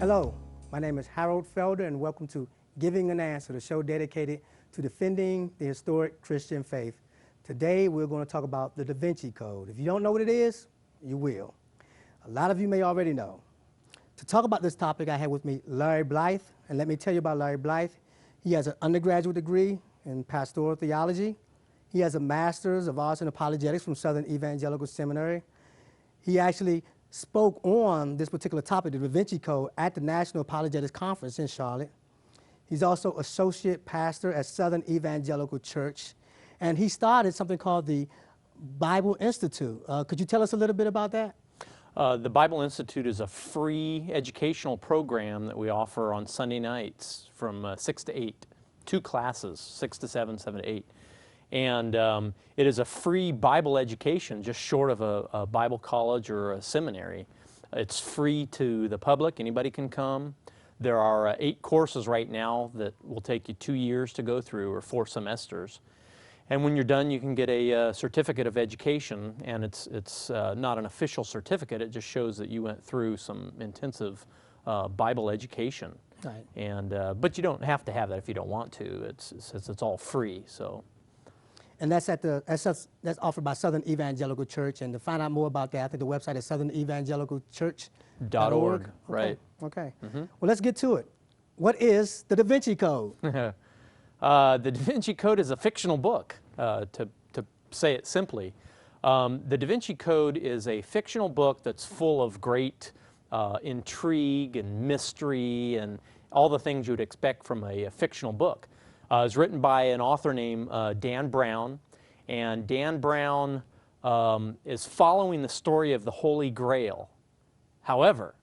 Hello, my name is Harold Felder, and welcome to Giving an Answer, the show dedicated to defending the historic Christian faith. Today, we're going to talk about the DaVinci Code. If you don't know what it is, you will. A lot of you may already know. To talk about this topic, I have with me Larry Blythe, and let me tell you about Larry Blythe. He has an undergraduate degree in pastoral theology. He has a master's of arts in apologetics from Southern Evangelical Seminary. He actually spoke on this particular topic, the DaVinci Code, at the National Apologetics Conference in Charlotte. He's also associate pastor at Southern Evangelical Church, and he started something called the Bible Institute. Could you tell us a little bit about that? The Bible Institute is a free educational program that we offer on Sunday nights from 6 to 8, 2 classes, 6 to 7, 7 to 8. And it is a free Bible education, just short of a Bible college or a seminary. It's free to the public. Anybody can come. There are 8 courses right now that will take you 2 years to go through, or 4 semesters. And when you're done, you can get a certificate of education, and it's not an official certificate. It just shows that you went through some intensive Bible education. Right. And but you don't have to have that if you don't want to. It's all free. So. And that's that's offered by Southern Evangelical Church. And to find out more about that, I think the website is southern-evangelicalchurch.org. Right. Okay. Mm-hmm. Well, let's get to it. What is the DaVinci Code? The DaVinci Code is a fictional book, to say it simply. The DaVinci Code is a fictional book that's full of great intrigue and mystery and all the things you would expect from a fictional book. It was written by an author named Dan Brown, and Dan Brown is following the story of the Holy Grail. However,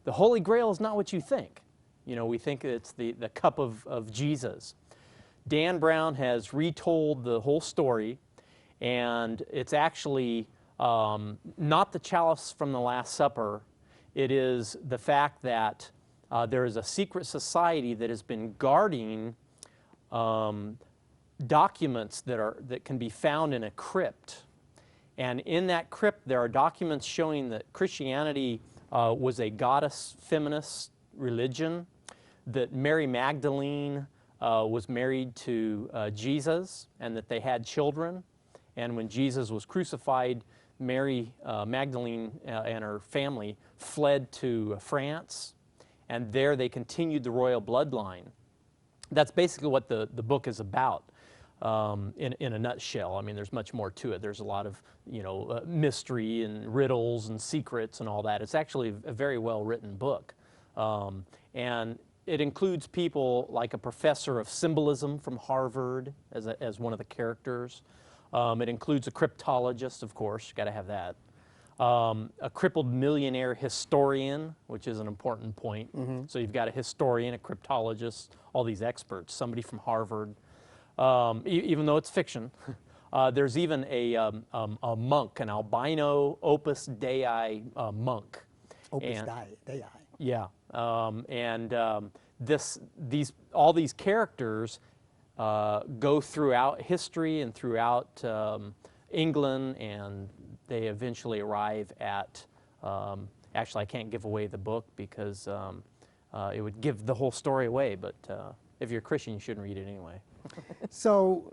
the Holy Grail is not what you think. You know, we think it's the cup of Jesus. Dan Brown has retold the whole story, and it's actually not the chalice from the Last Supper. It is the fact that there is a secret society that has been guarding documents that can be found in a crypt. And in that crypt, there are documents showing that Christianity was a goddess feminist religion, that Mary Magdalene was married to Jesus, and that they had children. And when Jesus was crucified, Mary Magdalene and her family fled to France, and there they continued the royal bloodline. That's basically what the book is about in a nutshell. I mean, there's much more to it. There's a lot of, mystery and riddles and secrets and all that. It's actually a very well-written book. And it includes people like a professor of symbolism from Harvard as one of the characters. It includes a cryptologist, of course. You've got to have that. A crippled millionaire historian, which is an important point. Mm-hmm. So you've got a historian, a cryptologist, all these experts, somebody from Harvard. Even though it's fiction, there's even a monk, an albino Opus Dei monk. Opus Dei. Yeah, all these characters go throughout history and throughout England, and they eventually arrive at, actually I can't give away the book because it would give the whole story away, but if you're a Christian, you shouldn't read it anyway. So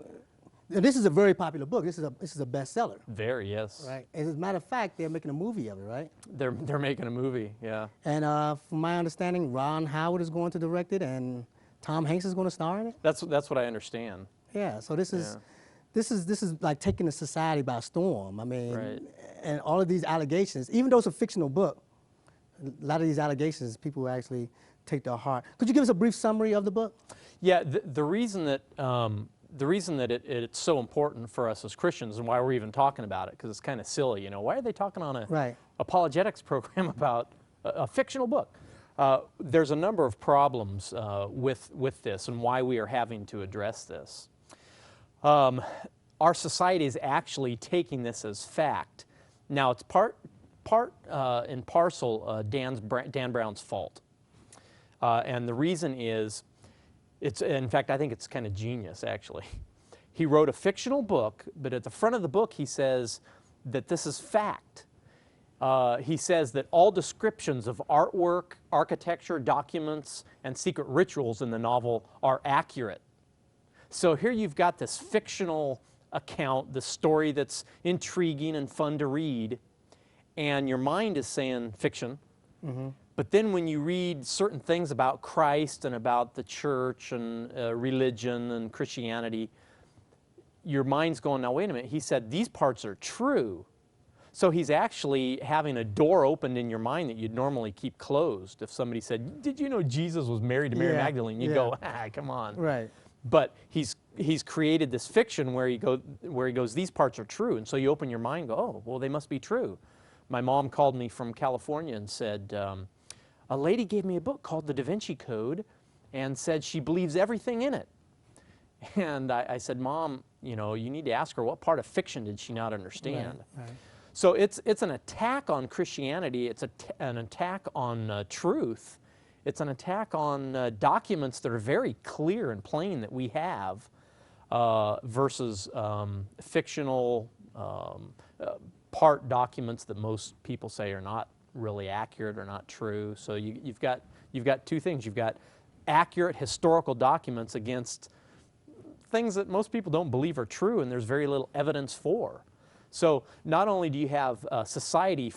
this is a very popular book. This is a bestseller. Very, yes. Right. As a matter of fact, they're making a movie of it, right? They're making a movie, yeah. And from my understanding, Ron Howard is going to direct it, and Tom Hanks is going to star in it. That's what I understand. Yeah. So this is like taking the society by storm. I mean, right. And all of these allegations, even though it's a fictional book, a lot of these allegations people actually take to heart. Could you give us a brief summary of the book? Yeah, the reason that it's so important for us as Christians, and why we're even talking about it, because it's kind of silly, why are they talking on a apologetics program about a fictional book? There's a number of problems with this, and why we are having to address this. Our society is actually taking this as fact. Now, it's part and parcel Dan Brown's fault. And the reason is, in fact, I think it's kind of genius, actually. He wrote a fictional book, but at the front of the book he says that this is fact. he says that all descriptions of artwork, architecture, documents, and secret rituals in the novel are accurate. So here you've got this fictional account, the story that's intriguing and fun to read, and your mind is saying fiction. But then when you read certain things about Christ and about the church and religion and Christianity, your mind's going, now wait a minute, he said these parts are true. So he's actually having a door opened in your mind that you'd normally keep closed. If somebody said, did you know Jesus was married to Mary Magdalene? You'd go, ah, come on. Right. But he's created this fiction where he goes, these parts are true. And so you open your mind and go, oh, well, they must be true. My mom called me from California and said, a lady gave me a book called the DaVinci Code and said she believes everything in it. And I said, Mom, you know, you need to ask her what part of fiction did she not understand. Right. So it's an attack on Christianity. It's an attack on truth. It's an attack on documents that are very clear and plain that we have versus fictional part documents that most people say are not really accurate or not true. So you've got two things. You've got accurate historical documents against things that most people don't believe are true and there's very little evidence for. So not only do you have society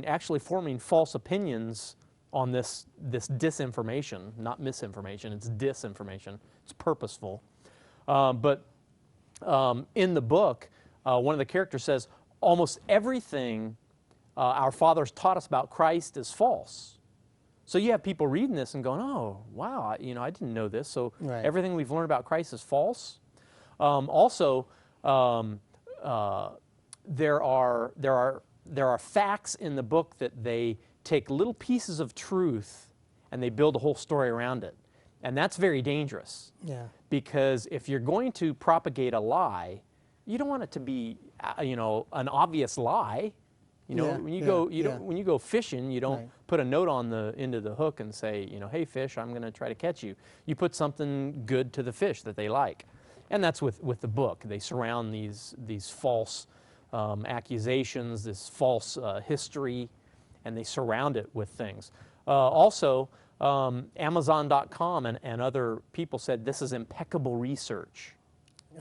actually forming false opinions on this disinformation, not misinformation, it's disinformation, it's purposeful. But in the book, one of the characters says, almost everything our fathers taught us about Christ is false. So you have people reading this and going, oh, wow, you know, I didn't know this. So everything we've learned about Christ is false. Also, there are facts in the book that they take little pieces of truth and they build a whole story around it. And that's very dangerous. Yeah. Because if you're going to propagate a lie, you don't want it to be, you know, an obvious lie. You know, when you go fishing, you don't put a note on the end of the hook and say, you know, hey fish, I'm going to try to catch you. You put something good to the fish that they like. And that's with the book. They surround these false accusations, this false history, and they surround it with things. Also, Amazon.com and other people said this is impeccable research.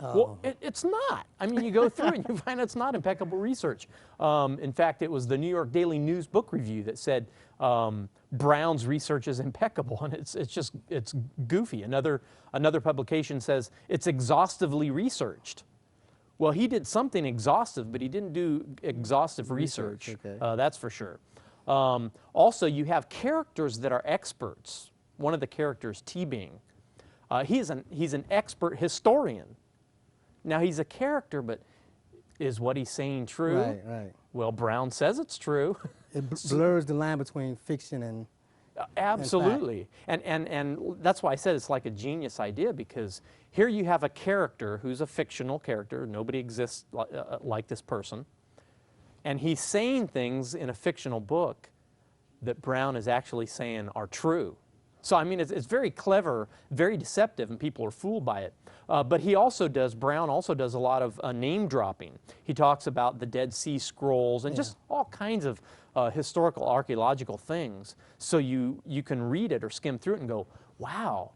Well, it's not. I mean, you go through and you find it's not impeccable research. In fact, it was the New York Daily News book review that said Brown's research is impeccable, and it's goofy. Another publication says it's exhaustively researched. Well, he did something exhaustive, but he didn't do exhaustive research. That's for sure. Also, you have characters that are experts. One of the characters, T-Bing, he's an expert historian. Now, he's a character, but is what he's saying true? Right. Well, Brown says it's true. It blurs the line between fiction and absolutely. And that's why I said it's like a genius idea, because here you have a character who's a fictional character. Nobody exists like this person. And he's saying things in a fictional book that Brown is actually saying are true. So, I mean, it's very clever, very deceptive, and people are fooled by it. But Brown also does a lot of name dropping. He talks about the Dead Sea Scrolls and just all kinds of historical, archaeological things. So you can read it or skim through it and go, wow,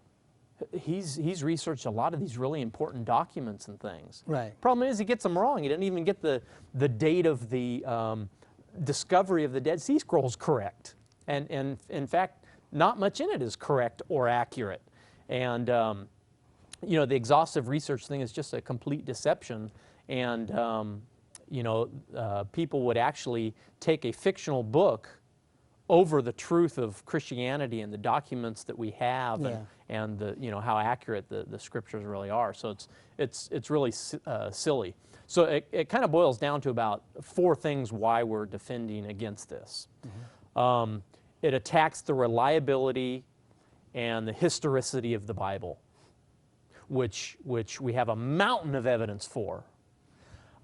he's researched a lot of these really important documents and things. Right. Problem is he gets them wrong. He didn't even get the date of the discovery of the Dead Sea Scrolls correct. And in fact, not much in it is correct or accurate. And, you know, the exhaustive research thing is just a complete deception. And, you know, people would actually take a fictional book over the truth of Christianity and the documents that we have and the, you know, how accurate the scriptures really are. So it's really silly. So it kind of boils down to about 4 things why we're defending against this. Mm-hmm. It attacks the reliability and the historicity of the Bible, which we have a mountain of evidence for.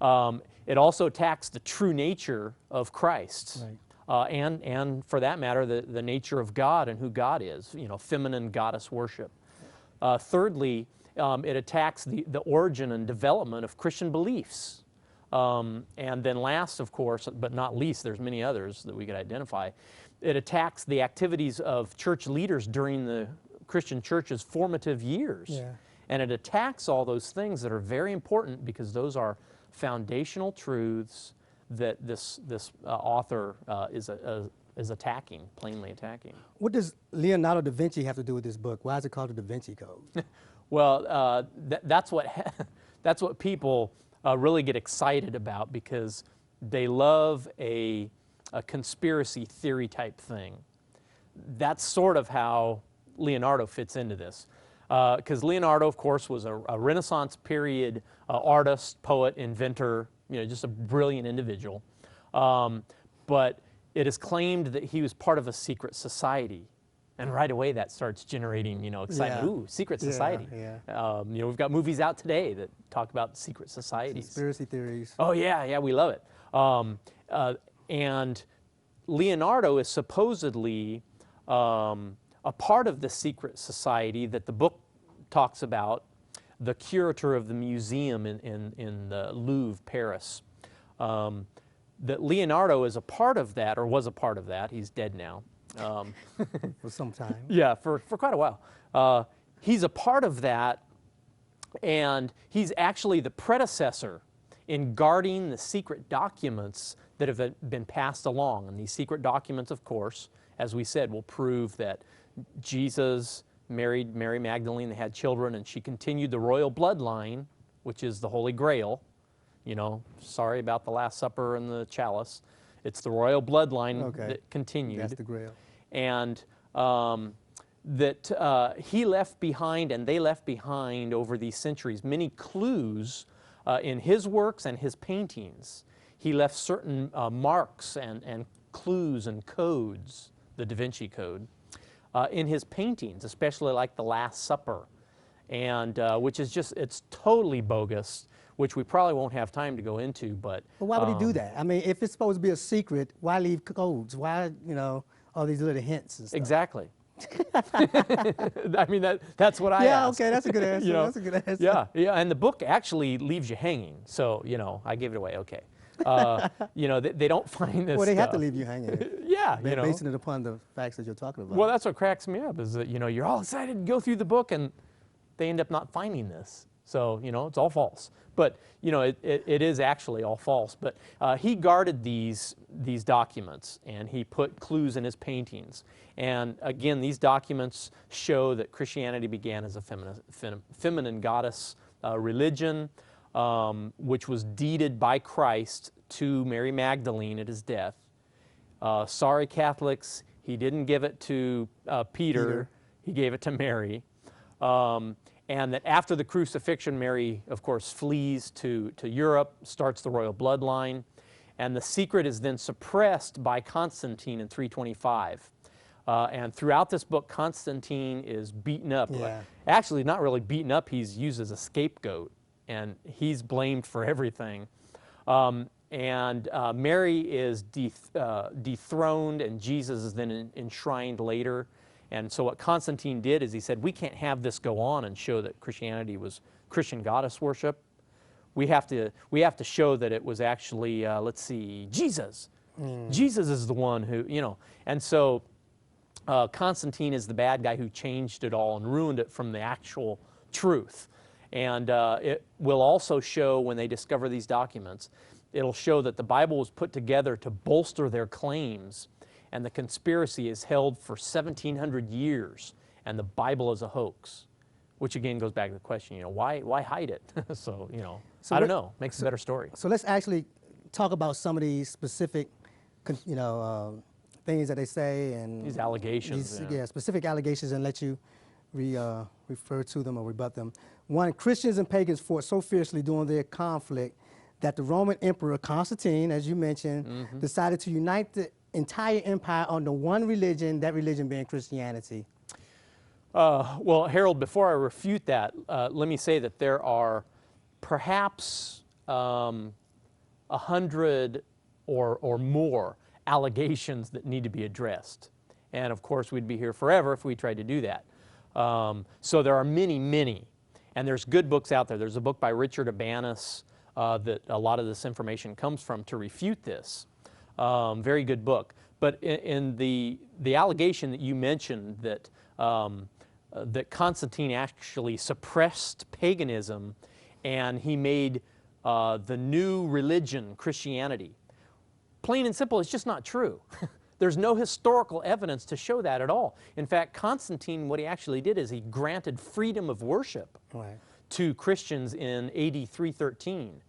It also attacks the true nature of Christ, and for that matter, the nature of God and who God is, you know, feminine goddess worship. Thirdly, it attacks the origin and development of Christian beliefs. And then last, of course, but not least, there's many others that we could identify. It attacks the activities of church leaders during the Christian church's formative years. Yeah. And it attacks all those things that are very important because those are foundational truths that this author is attacking, plainly attacking. What does Leonardo da Vinci have to do with this book? Why is it called the DaVinci Code? Well, that's what people really get excited about because they love a conspiracy theory type thing. That's sort of how Leonardo fits into this. Because Leonardo, of course, was a Renaissance period artist, poet, inventor, just a brilliant individual. But it is claimed that he was part of a secret society. And right away that starts generating, excitement. Yeah. Ooh, secret society. Yeah. We've got movies out today that talk about secret societies. Conspiracy theories. Oh yeah, we love it. And Leonardo is supposedly a part of the secret society that the book talks about, the curator of the museum in the Louvre, Paris. That Leonardo is a part of that, or was a part of that. He's dead now. For some time. Yeah, for quite a while. He's a part of that, and he's actually the predecessor in guarding the secret documents that have been passed along. And these secret documents, of course, as we said, will prove that Jesus married Mary Magdalene, they had children, and she continued the royal bloodline, which is the Holy Grail. Sorry about the Last Supper and the chalice. It's the royal bloodline that continued. That's the Grail. And that he left behind, and they left behind over these centuries, many clues in his works and his paintings. He left certain marks and clues and codes, the DaVinci Code, in his paintings, especially like the Last Supper, and which is just, it's totally bogus, which we probably won't have time to go into, but... But why would he do that? I mean, if it's supposed to be a secret, why leave codes? Why, all these little hints and stuff? Exactly. I mean, that's what I asked. Okay, that's a good answer. That's a good answer. Yeah, and the book actually leaves you hanging, so, I gave it away, okay. They don't find this Well, they have stuff. to leave you hanging. Yeah, They're basing it upon the facts that you're talking about. Well, that's what cracks me up, is that, you're all excited to go through the book, and they end up not finding this. So, it's all false. But, it is actually all false. But he guarded these documents, and he put clues in his paintings. And again, these documents show that Christianity began as a feminine goddess religion, which was deeded by Christ to Mary Magdalene at his death. Sorry, Catholics, he didn't give it to Peter. He gave it to Mary. And that after the crucifixion, Mary, of course, flees to Europe, starts the royal bloodline, and the secret is then suppressed by Constantine in 325. And throughout this book, Constantine is beaten up. Yeah. Actually, not really beaten up, he's used as a scapegoat, and he's blamed for everything. Mary is dethroned, and Jesus is then enshrined later. And so what Constantine did is he said, we can't have this go on and show that Christianity was Christian goddess worship. We have to show that it was actually, let's see, Jesus. Jesus is the one who, And so Constantine is the bad guy who changed it all and ruined it from the actual truth. And it will also show, when they discover these documents, it'll show that the Bible was put together to bolster their claims. And the conspiracy is held for 1,700 years, and the Bible is a hoax, which again goes back to the question, why hide it? So, I don't know, makes a better story. So let's actually talk about some of these specific, things that they say and These allegations. Specific allegations, and let you refer to them or rebut them. One, Christians and pagans fought so fiercely during their conflict that the Roman Emperor Constantine, as you mentioned, decided to unite the entire empire under one religion, that religion being Christianity. Well, Harold, before I refute that, let me say that there are perhaps 100 or more allegations that need to be addressed. And of course, we'd be here forever if we tried to do that. So there are many, many. And there's good books out there. There's a book by Richard Abanus that a lot of this information comes from to refute this. Very good book. But in the allegation that you mentioned that, that Constantine actually suppressed paganism and he made the new religion Christianity, plain and simple, it's just not true. There's no historical evidence to show that at all. In fact, Constantine, what he actually did is he granted freedom of worship to Christians in AD 313.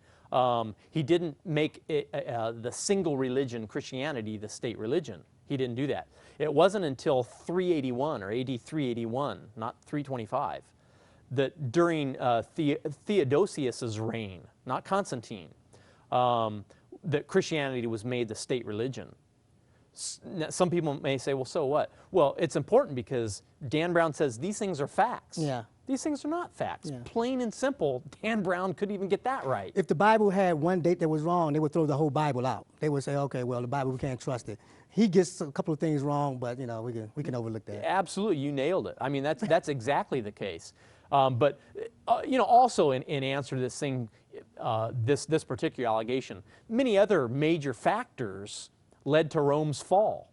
He didn't make the single religion Christianity the state religion. He didn't do that. It wasn't until 381 or AD 381, not 325, that during Theodosius's reign, not Constantine, that Christianity was made the state religion. Some people may say, well, so what? Well, it's important because Dan Brown says these things are facts. Yeah. These things are not facts. Yeah. Plain and simple, Dan Brown couldn't even get that right. If the Bible had one date that was wrong, they would throw the whole Bible out. They would say, okay, well, the Bible, we can't trust it. He gets a couple of things wrong, but you know, we can overlook that. Absolutely, you nailed it. I mean, that's exactly the case. But you know, also in answer to this thing, this particular allegation, many other major factors led to Rome's fall,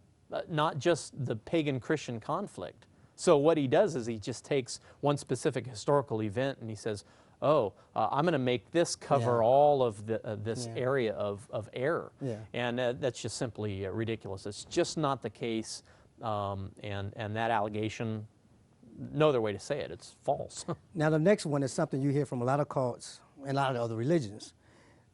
not just the pagan-Christian conflict. So what he does is he just takes one specific historical event and he says, oh, I'm going to make this cover all of this area of error. Yeah. And that's just simply ridiculous. It's just not the case, and that allegation, no other way to say it, it's false. Now the next one is something you hear from a lot of cults and a lot of other religions,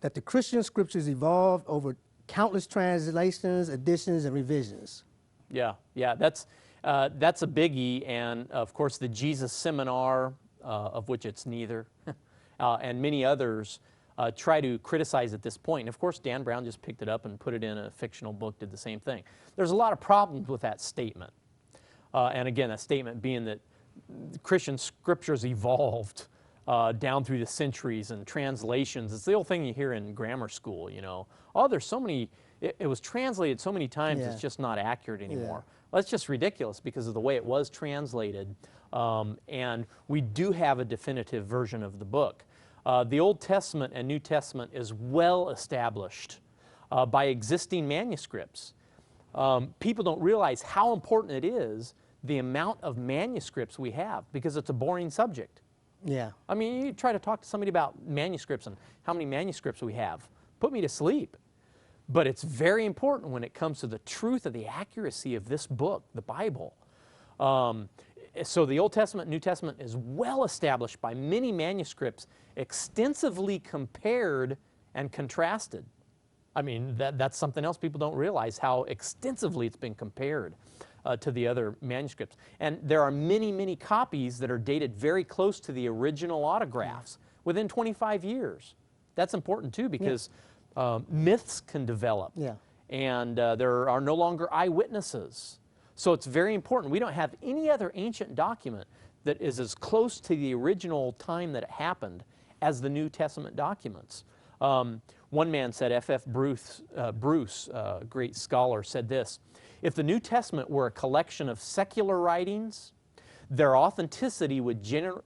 that the Christian scriptures evolved over countless translations, additions, and revisions. Yeah, that's a biggie, and of course the Jesus Seminar, of which it's neither, and many others try to criticize at this point. And of course Dan Brown just picked it up and put it in a fictional book, did the same thing. There's a lot of problems with that statement. And again, that statement being that Christian scriptures evolved down through the centuries and translations. It's the old thing you hear in grammar school, you know. Oh, there's so many, it was translated so many times, it's just not accurate anymore. Well, that's just ridiculous because of the way it was translated. And we do have a definitive version of the book. The Old Testament and New Testament is well established by existing manuscripts. People don't realize how important it is, the amount of manuscripts we have, because it's a boring subject. Yeah. I mean, you try to talk to somebody about manuscripts and how many manuscripts we have. Put me to sleep. But it's very important when it comes to the truth of the accuracy of this book, the Bible. So the Old Testament, New Testament is well established by many manuscripts, extensively compared and contrasted. I mean, that's something else people don't realize, how extensively it's been compared to the other manuscripts. And there are many, many copies that are dated very close to the original autographs within 25 years. That's important too, because myths can develop, and there are no longer eyewitnesses. So it's very important. We don't have any other ancient document that is as close to the original time that it happened as the New Testament documents. One man said, F.F. Bruce, a great scholar, said this: if the New Testament were a collection of secular writings, their authenticity would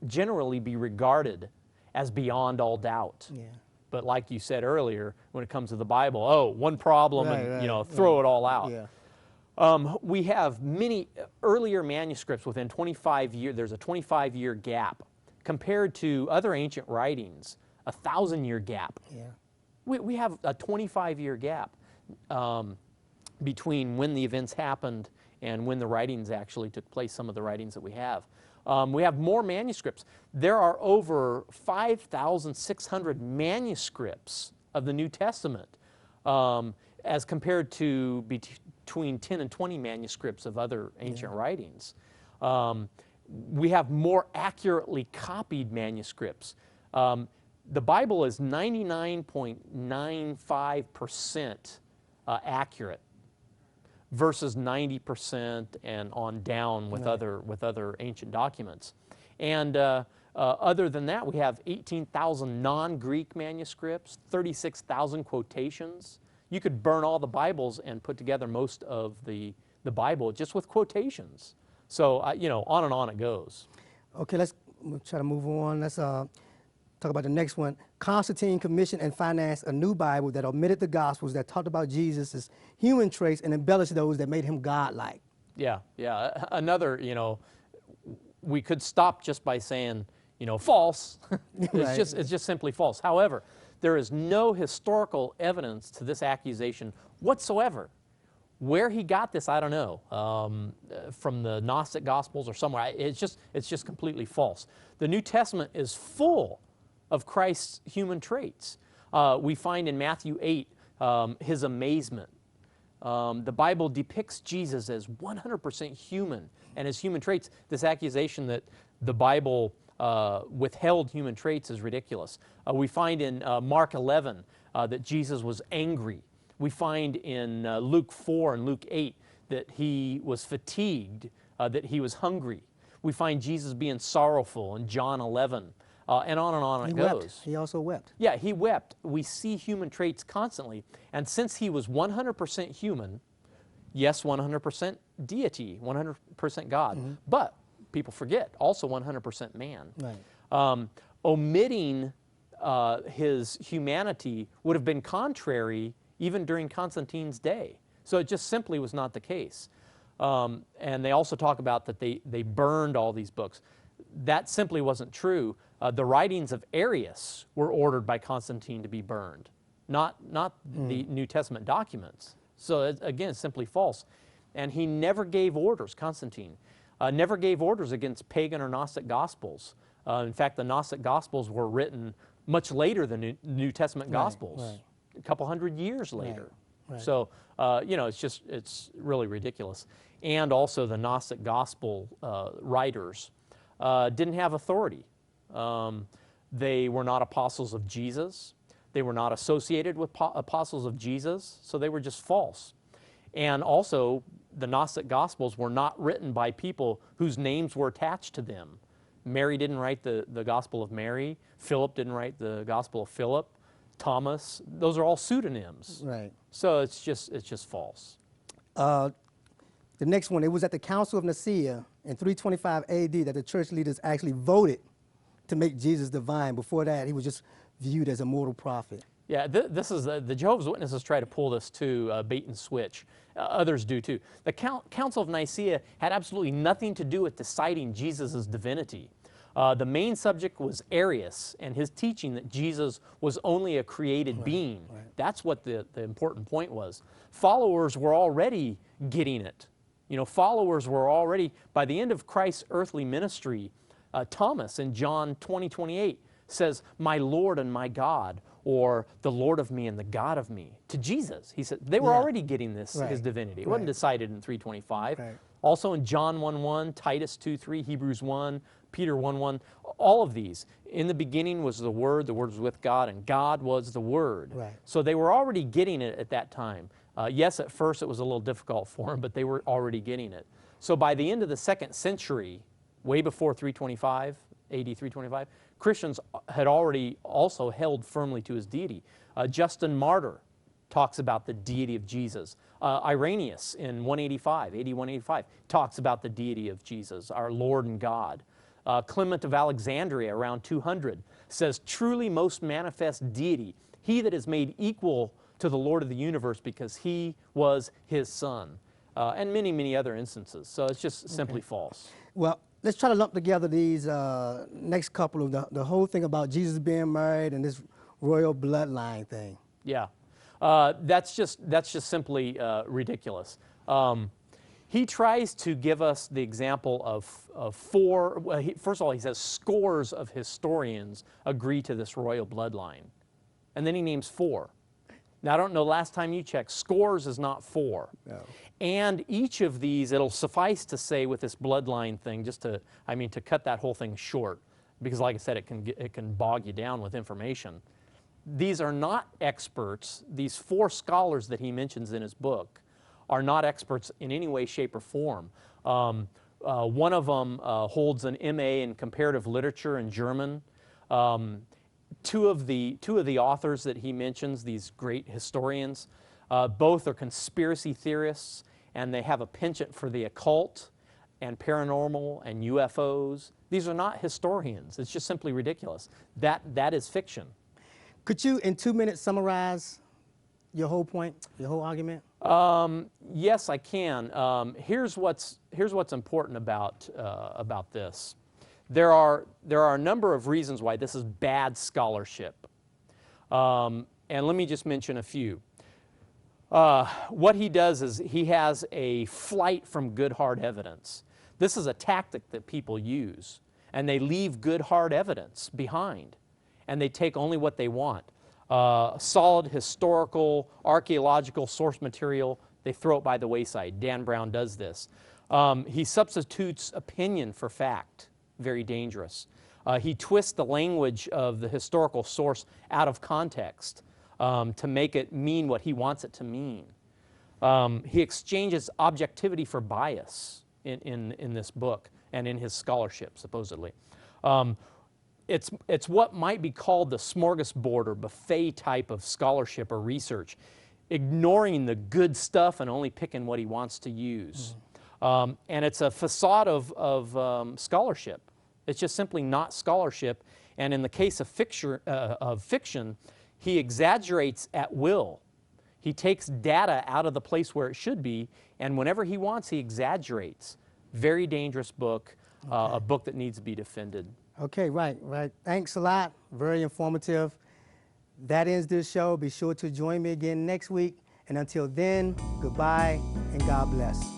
generally be regarded as beyond all doubt. Yeah. But like you said earlier, when it comes to the Bible, oh, one problem, and you know, throw it all out. Yeah. We have many earlier manuscripts within 25 years. There's a 25-year gap compared to other ancient writings, a 1,000-year gap. Yeah. We have a 25-year gap between when the events happened and when the writings actually took place, some of the writings that we have. We have more manuscripts. There are over 5,600 manuscripts of the New Testament as compared to between 10 and 20 manuscripts of other ancient writings. We have more accurately copied manuscripts. The Bible is 99.95% accurate versus 90% and on down with other ancient documents. And other than that, we have 18,000 non-Greek manuscripts, 36,000 quotations. You could burn all the Bibles and put together most of the Bible just with quotations. So, you know, on and on it goes. Okay, we'll try to move on. Let's talk about the next one. Constantine commissioned and financed a new Bible that omitted the Gospels that talked about Jesus' human traits and embellished those that made him godlike. Yeah, yeah. Another, we could stop just by saying, false. Right. It's just simply false. However, there is no historical evidence to this accusation whatsoever. Where he got this, I don't know, from the Gnostic Gospels or somewhere. It's just completely false. The New Testament is full of Christ's human traits. We find in Matthew 8 his amazement. The Bible depicts Jesus as 100% human and his human traits. This accusation that the Bible withheld human traits is ridiculous. We find in Mark 11 that Jesus was angry. We find in Luke 4 and Luke 8 that he was fatigued, that he was hungry. We find Jesus being sorrowful in John 11, and on it goes. Wept. He also wept. Yeah, he wept. We see human traits constantly. And since he was 100% human, yes, 100% deity, 100% God, but people forget, also 100% man. Right. Omitting his humanity would have been contrary even during Constantine's day. So it just simply was not the case. And they also talk about that they burned all these books. That simply wasn't true. The writings of Arius were ordered by Constantine to be burned, not the New Testament documents. So again, it's simply false. And he never gave orders, Constantine, never gave orders against pagan or Gnostic Gospels. In fact, the Gnostic Gospels were written much later than the New Testament Gospels, right. a couple hundred years later. Right. So, it's really ridiculous. And also the Gnostic Gospel writers didn't have authority. They were not apostles of Jesus. They were not associated with apostles of Jesus, so they were just false. And also, the Gnostic Gospels were not written by people whose names were attached to them. Mary didn't write the Gospel of Mary. Philip didn't write the Gospel of Philip. Thomas, those are all pseudonyms. Right. So it's just false. The next one, it was at the Council of Nicaea in 325 AD that the church leaders actually voted to make Jesus divine. Before that, he was just viewed as a mortal prophet. Yeah, this is the Jehovah's Witnesses try to pull this to bait and switch. Others do too. The Council of Nicaea had absolutely nothing to do with deciding Jesus' divinity. The main subject was Arius and his teaching that Jesus was only a created being. Right. That's what the important point was. Followers were already getting it. Followers were already, by the end of Christ's earthly ministry, Thomas in John 20:28 says, "My Lord and my God," or "the Lord of me and the God of me," to Jesus. He said they were already getting this, his divinity. It wasn't decided in 325. Right. Also in John 1:1, Titus 2:3, Hebrews 1, Peter 1:1, all of these. In the beginning was the Word was with God, and God was the Word. Right. So they were already getting it at that time. Yes, at first it was a little difficult for them, but they were already getting it. So by the end of the 2nd century, way before 325, AD 325, Christians had already also held firmly to his deity. Justin Martyr talks about the deity of Jesus. Irenaeus in 185, AD 185, talks about the deity of Jesus, our Lord and God. Clement of Alexandria around 200 says, "Truly most manifest deity, he that is made equal to the Lord of the universe because he was his son." And many, many other instances. So it's just simply false. Well, let's try to lump together these next couple of the whole thing about Jesus being married and this royal bloodline thing. Yeah, that's just simply ridiculous. He tries to give us the example of four. Well, first of all, he says scores of historians agree to this royal bloodline, and then he names 4. Now, I don't know, last time you checked, scores is not 4. No. And each of these, it'll suffice to say with this bloodline thing, just to cut that whole thing short, because like I said, it can bog you down with information. These are not experts. These 4 scholars that he mentions in his book are not experts in any way, shape, or form. One of them holds an MA in comparative literature in German. Two of the authors that he mentions, these great historians, both are conspiracy theorists, and they have a penchant for the occult and paranormal and UFOs. These are not historians. It's just simply ridiculous. That is fiction. Could you, in 2 minutes, summarize your whole point, your whole argument? Yes, I can. Here's what's important about this. There are a number of reasons why this is bad scholarship, and let me just mention a few. What he does is he has a flight from good hard evidence. This is a tactic that people use, and they leave good hard evidence behind, and they take only what they want. Solid historical, archaeological source material, they throw it by the wayside. Dan Brown does this. He substitutes opinion for fact, very dangerous. He twists the language of the historical source out of context to make it mean what he wants it to mean. He exchanges objectivity for bias in this book and in his scholarship, supposedly. It's what might be called the smorgasbord or buffet type of scholarship or research, ignoring the good stuff and only picking what he wants to use. And it's a facade of scholarship. It's just simply not scholarship. And in the case of fiction, he exaggerates at will. He takes data out of the place where it should be, and whenever he wants, he exaggerates. Very dangerous book, a book that needs to be defended. Okay, right. Thanks a lot. Very informative. That ends this show. Be sure to join me again next week. And until then, goodbye and God bless.